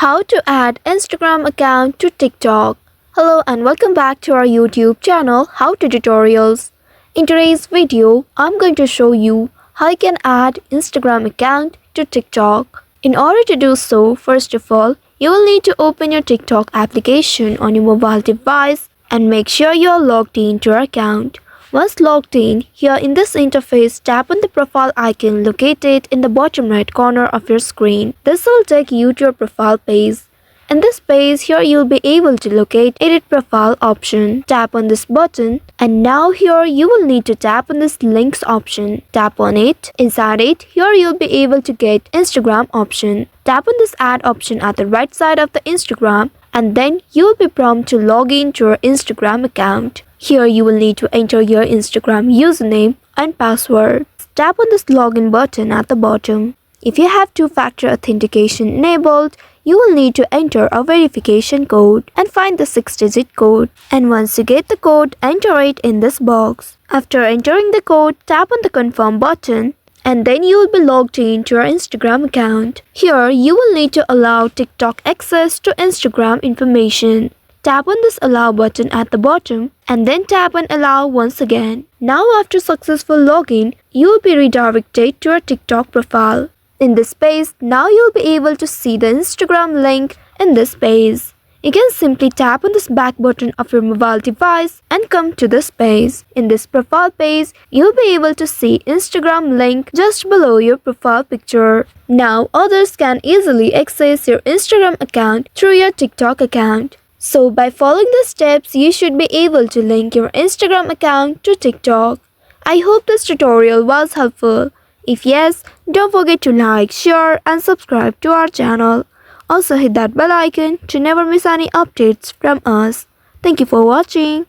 How to add Instagram account to TikTok. Hello and welcome back to our YouTube channel How to Tutorials. In today's video, I'm going to show you how you can add Instagram account to TikTok. In order to do so, first of all, you will need to open your TikTok application on your mobile device and make sure you are logged into your account. Once logged in, here in this interface, tap on the profile icon located in the bottom right corner of your screen. This will take you to your profile page. In this page, here you'll be able to locate Edit Profile option. Tap on this button and now here you will need to tap on this Links option. Tap on it. Inside it, here you'll be able to get Instagram option. Tap on this Add option at the right side of the Instagram and then you will be prompted to log in to your Instagram account. Here you will need to enter your Instagram username and password. Tap on this login button at the bottom. If you have two-factor authentication enabled, you will need to enter a verification code and find the 6-digit code. And once you get the code, enter it in this box. After entering the code, tap on the confirm button and then you will be logged into your Instagram account. Here you will need to allow TikTok access to Instagram information. Tap on this allow button at the bottom and then tap on allow once again. Now after successful login, you will be redirected to your TikTok profile. In this page, now you will be able to see the Instagram link in this page. You can simply tap on this back button of your mobile device and come to this page. In this profile page, you'll be able to see Instagram link just below your profile picture. Now others can easily access your Instagram account through your TikTok account. So by following the steps, you should be able to link your Instagram account to TikTok. I hope this tutorial was helpful. If yes, don't forget to like, share and subscribe to our channel. Also hit that bell icon to never miss any updates from us. Thank you for watching.